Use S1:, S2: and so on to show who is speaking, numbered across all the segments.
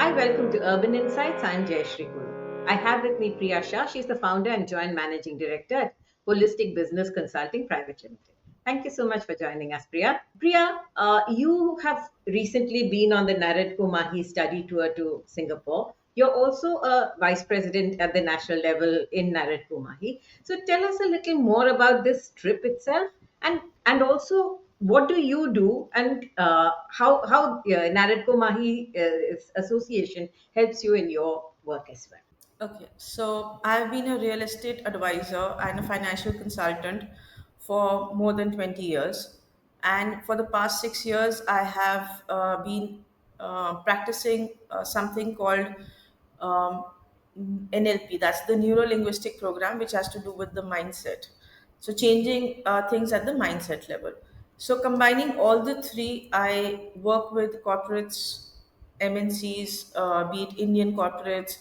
S1: Hi, welcome to Urban Insights. I'm Jayashree Guru. I have with me Priya Shah. She's the founder and joint managing director at Holistic Business Consulting Private Limited. Thank you so much for joining us, Priya. Priya, you have recently been on the NAREDCO MAHI study tour to Singapore. You're also a vice president at the national level in NAREDCO MAHI. So tell us a little more about this trip itself and also what do you do and how NAREDCO MAHI association helps you in your work as well.
S2: Okay, so I've been a real estate advisor and a financial consultant for more than 20 years. And for the past 6 years, I have been practicing something called um, NLP. That's the Neuro Linguistic Program, which has to do with the mindset. So, changing things at the mindset level. So, combining all the three, I work with corporates, MNCs, be it Indian corporates,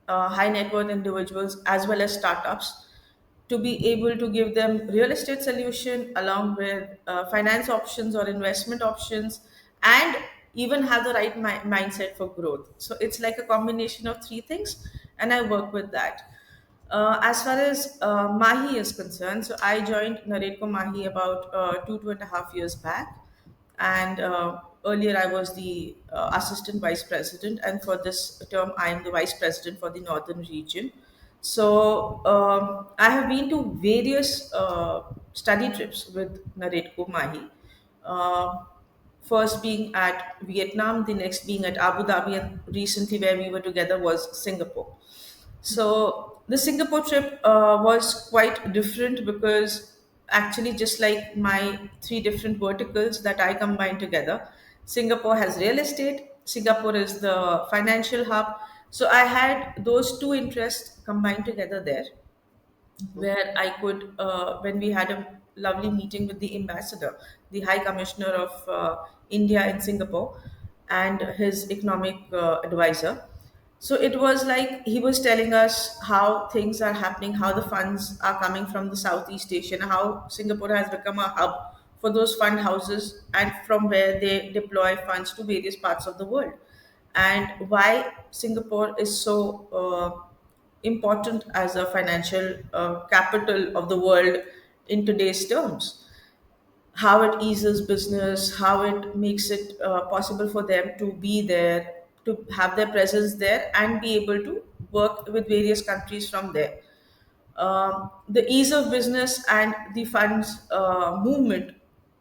S2: high net worth individuals, as well as startups, to be able to give them real estate solution along with finance options or investment options, and even have the right mindset for growth. So it's like a combination of three things, and I work with that. As far as Mahi is concerned, so I joined NAREDCO Mahi about 2.5 years back, and earlier I was the assistant vice president, and for this term I am the vice president for the northern region. So I have been to various study trips with NAREDCO Mahi. Uh, First being at Vietnam, the next being at Abu Dhabi, and recently where we were together was Singapore. So the Singapore trip was quite different because actually, just like my three different verticals that I combine together, Singapore has real estate, Singapore is the financial hub. So I had those two interests combined together there, where I could, when we had a lovely meeting with the ambassador, the High Commissioner of India in Singapore, and his economic advisor. So it was like he was telling us how things are happening, how the funds are coming from the Southeast Asia, and how Singapore has become a hub for those fund houses, and from where they deploy funds to various parts of the world, and why Singapore is so important as a financial capital of the world in today's terms. How it eases business, how it makes it possible for them to be there, to have their presence there, and be able to work with various countries from there. The ease of business and the funds movement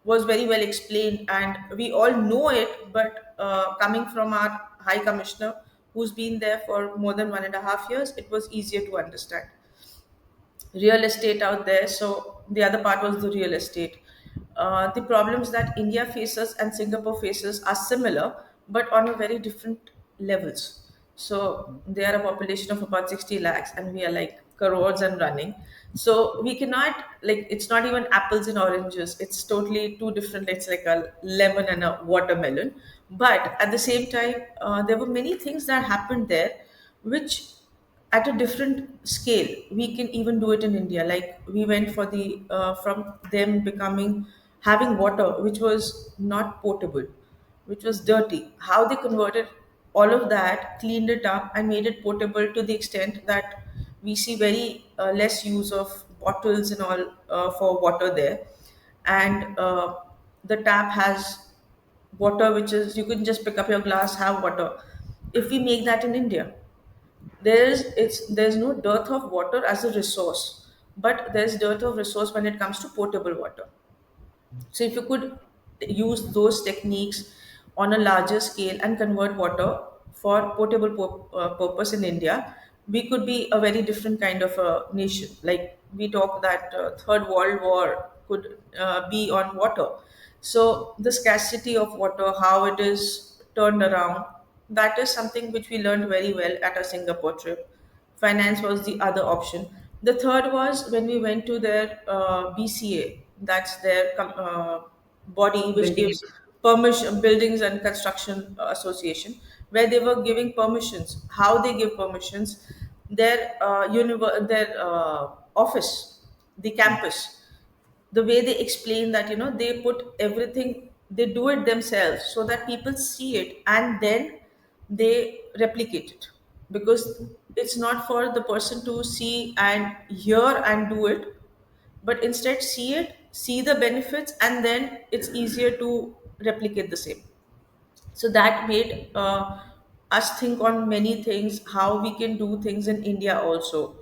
S2: was very well explained, and we all know it. But coming from our High Commissioner, who's been there for more than 1.5 years, it was easier to understand. Real estate out there. So the other part was the real estate. The problems that India faces and Singapore faces are similar, but on a very different levels. So they are a population of about 60 lakhs, and we are like crores and running. So we cannot, like, it's not even apples and oranges. It's totally two different. It's like a lemon and a watermelon. But at the same time, there were many things that happened there, which at a different scale we can even do it in India. Like, we went for the from them becoming having water which was not potable, which was dirty, how they converted all of that, cleaned it up, and made it potable to the extent that we see very less use of bottles and all for water there. And the tap has water which is, you can just pick up your glass, have water. If we make that in India, there's no dearth of water as a resource, but there's dearth of resource when it comes to potable water. So if you could use those techniques on a larger scale and convert water for potable purpose in India, we could be a very different kind of a nation. Like, we talk that third world war could be on water. So the scarcity of water, how it is turned around, that is something which we learned very well at our Singapore trip. Finance was the other option. The third was when we went to their BCA, that's their body which
S1: Building
S2: gives permission, Buildings and Construction Association, where they were giving permissions. How they give permissions, their their office, the campus, the way they explain that, they put everything, they do it themselves so that people see it, and then they replicate it, because it's not for the person to see and hear and do it, but instead see it, see the benefits, and then it's easier to replicate the same. So that made us think on many things, how we can do things in India also.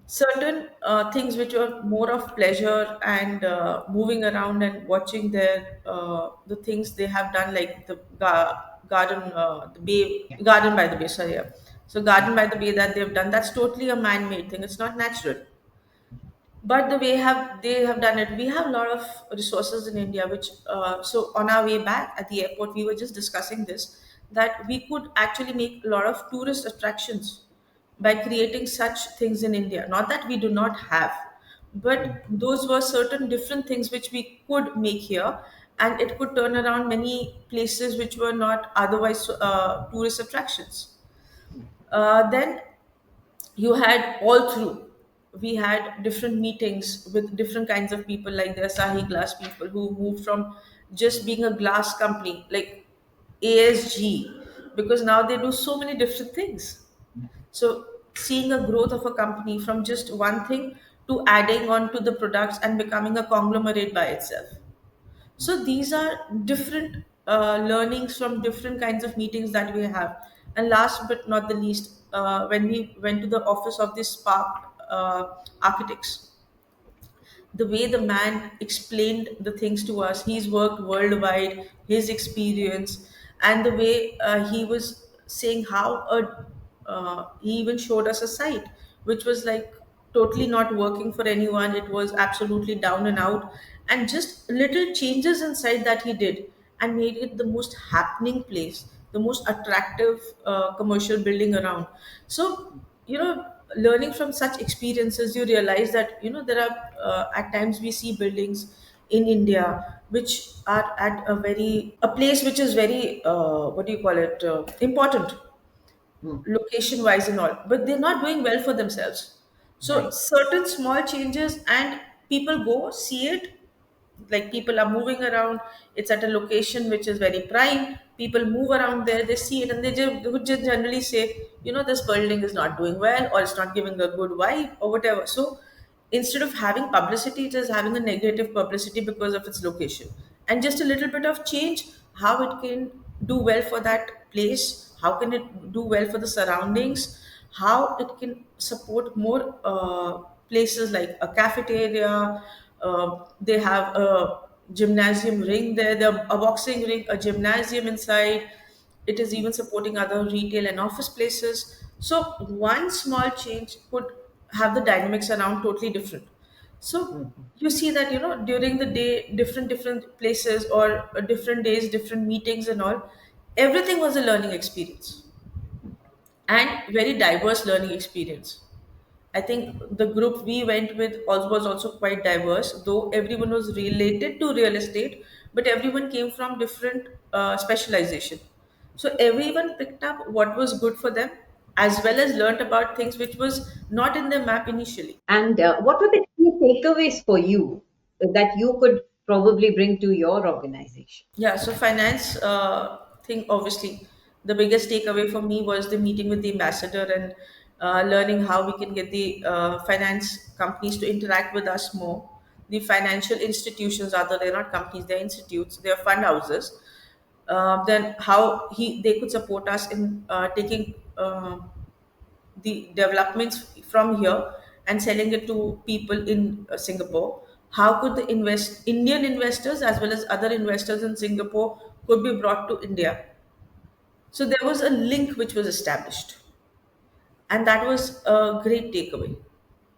S2: Certain things which are more of pleasure and moving around and watching their the things they have done, like the garden, the bay,
S1: Yeah.
S2: garden by the bay, sorry, yeah. So garden by the bay that they've done, that's totally a man-made thing, it's not natural. But the way have they have done it, we have a lot of resources in India, which so on our way back at the airport we were just discussing this, that we could actually make a lot of tourist attractions by creating such things in India. Not that we do not have, but those were certain different things which we could make here, and it could turn around many places which were not otherwise tourist attractions. Then you had all through, we had different meetings with different kinds of people, like the Asahi glass people who moved from just being a glass company like ASG, because now they do so many different things. So seeing a growth of a company from just one thing to adding on to the products and becoming a conglomerate by itself. So these are different learnings from different kinds of meetings that we have. And last but not the least, when we went to the office of this Spark architects, the way the man explained the things to us, he's worked worldwide, his experience, and the way he was saying how he even showed us a site which was like totally not working for anyone, it was absolutely down and out, and just little changes inside that he did and made it the most happening place, the most attractive commercial building around. So learning from such experiences, you realize that there are at times we see buildings in India which are at a place which is very what do you call it, important
S1: Mm.
S2: location wise and all, but they're not doing well for themselves. So
S1: Right.
S2: certain small changes, and people go see it, like people are moving around, it's at a location which is very prime, people move around there, they see it, and they just would just generally say, this building is not doing well, or it's not giving a good vibe or whatever. So instead of having publicity, it is having a negative publicity because of its location. And just a little bit of change, how it can do well for that place, how can it do well for the surroundings, how it can support more places like a cafeteria. They have a gymnasium ring there, a boxing ring, a gymnasium inside. It is even supporting other retail and office places. So one small change could have the dynamics around totally different. So
S1: Mm.
S2: you see that during the day, different places, or different days, different meetings and all, everything was a learning experience, and very diverse learning experience. I think the group we went with was also quite diverse, though everyone was related to real estate, but everyone came from different specialization. So everyone picked up what was good for them, as well as learnt about things which was not in their map initially.
S1: And what were the key takeaways for you that you could probably bring to your organization?
S2: Yeah, so finance thing, obviously, the biggest takeaway for me was the meeting with the ambassador and learning how we can get the finance companies to interact with us more. The financial institutions, rather, they're not companies, they're institutes, they're fund houses. Then how they could support us in taking the developments from here and selling it to people in Singapore. How could the Indian investors as well as other investors in Singapore could be brought to India? So there was a link which was established, and that was a great takeaway,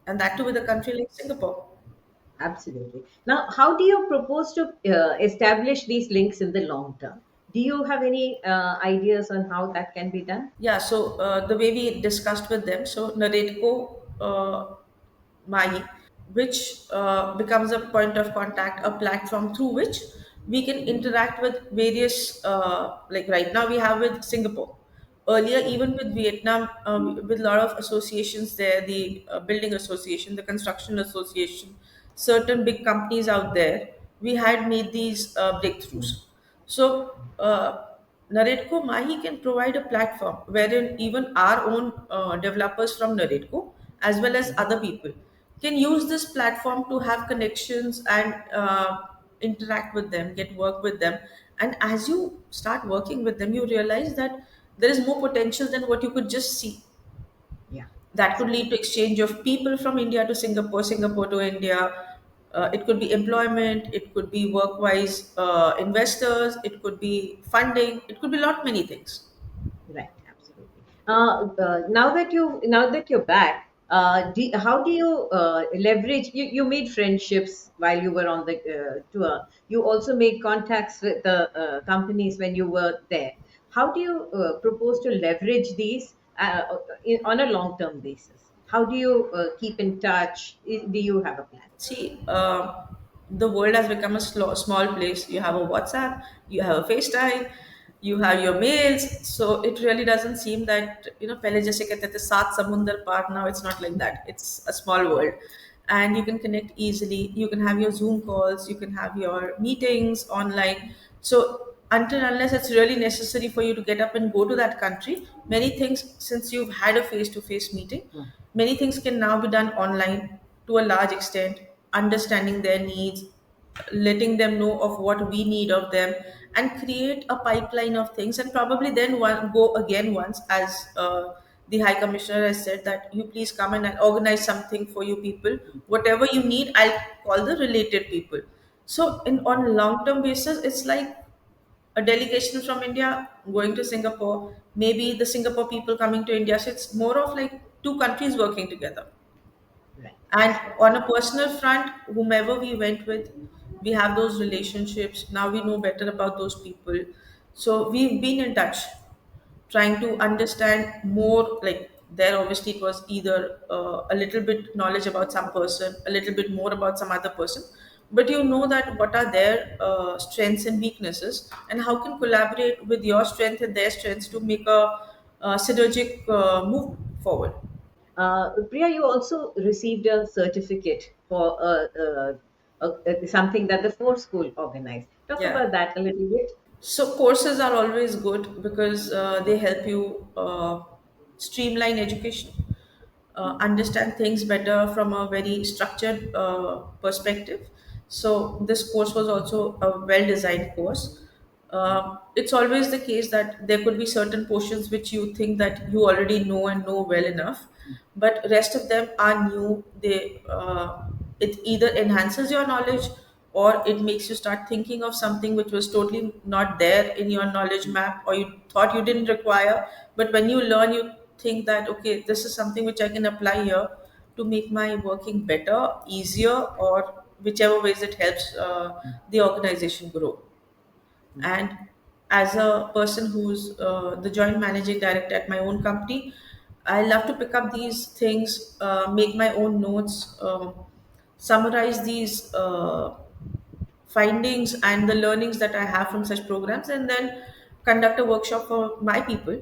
S2: and that too with a country like Singapore.
S1: Absolutely. Now, how do you propose to establish these links in the long term? Do you have any ideas on how that can be done?
S2: Yeah, so the way we discussed with them, so NAREDCO Mahi, which becomes a point of contact, a platform through which we can interact with various, like right now we have with Singapore. Earlier, even with Vietnam, with a lot of associations there, the building association, the construction association, certain big companies out there, we had made these breakthroughs. So NAREDCO Mahi can provide a platform wherein even our own developers from NAREDCO, as well as
S1: Mhm.
S2: other people, can use this platform to have connections and interact with them, get work with them. And as you start working with them, you realize that there is more potential than what you could just see.
S1: Yeah,
S2: That could lead to
S1: absolutely.
S2: exchange of people from India to Singapore, Singapore to India. It could be employment, it could be work-wise investors, it could be funding, it could be lot many things.
S1: Right, absolutely. Now that you're back, how do you leverage? You made friendships while you were on the tour. You also made contacts with the companies when you were there. How do you propose to leverage these on a long-term basis? How do you keep in touch? Do you have a plan?
S2: See, the world has become a small place. You have a WhatsApp, you have a FaceTime, you have your mails. So it really doesn't seem that, पहले जैसे कहते थे सात समुंदर पार. Now it's not like that. It's a small world, and you can connect easily. You can have your Zoom calls, you can have your meetings online. So until unless it's really necessary for you to get up and go to that country, many things, since you've had a face-to-face meeting, many things can now be done online to a large extent, understanding their needs, letting them know of what we need of them, and create a pipeline of things. And probably then go again once, as the High Commissioner has said, that you please come and I'll organize something for you people. Whatever you need, I'll call the related people. So, on a long term basis, it's like a delegation from India going to Singapore, maybe the Singapore people coming to India. So, it's more of like two countries working together.
S1: Right,
S2: And
S1: absolutely.
S2: on a personal front, whomever we went with, we have those relationships. Now we know better about those people. So we've been in touch, trying to understand more. Like, there obviously it was either a little bit knowledge about some person, a little bit more about some other person. But you know that what are their strengths and weaknesses, and how can collaborate with your strength and their strengths to make a synergic move forward.
S1: Priya, you also received a certificate for something that the Ford School organized. Talk
S2: Yeah.
S1: about that a little bit.
S2: So courses are always good because they help you streamline education, understand things better from a very structured perspective. So this course was also a well-designed course. It's always the case that there could be certain portions which you think that you already know and know well enough, but rest of them are new. It either enhances your knowledge, or it makes you start thinking of something which was totally not there in your knowledge map, or you thought you didn't require. But when you learn, you think that, okay, this is something which I can apply here to make my working better, easier, or whichever ways it helps the organization grow. And as a person who's the joint managing director at my own company, I love to pick up these things, make my own notes, summarize these findings and the learnings that I have from such programs, and then conduct a workshop for my people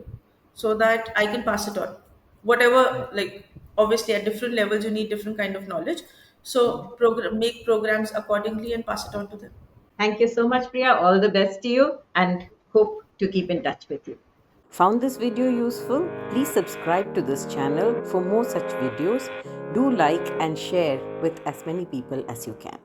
S2: so that I can pass it on. Whatever, like, obviously at different levels, you need different kind of knowledge. So make programs accordingly and pass it on to them.
S1: Thank you so much, Priya. All the best to you and hope to keep in touch with you. Found this video useful? Please subscribe to this channel for more such videos. Do like and share with as many people as you can.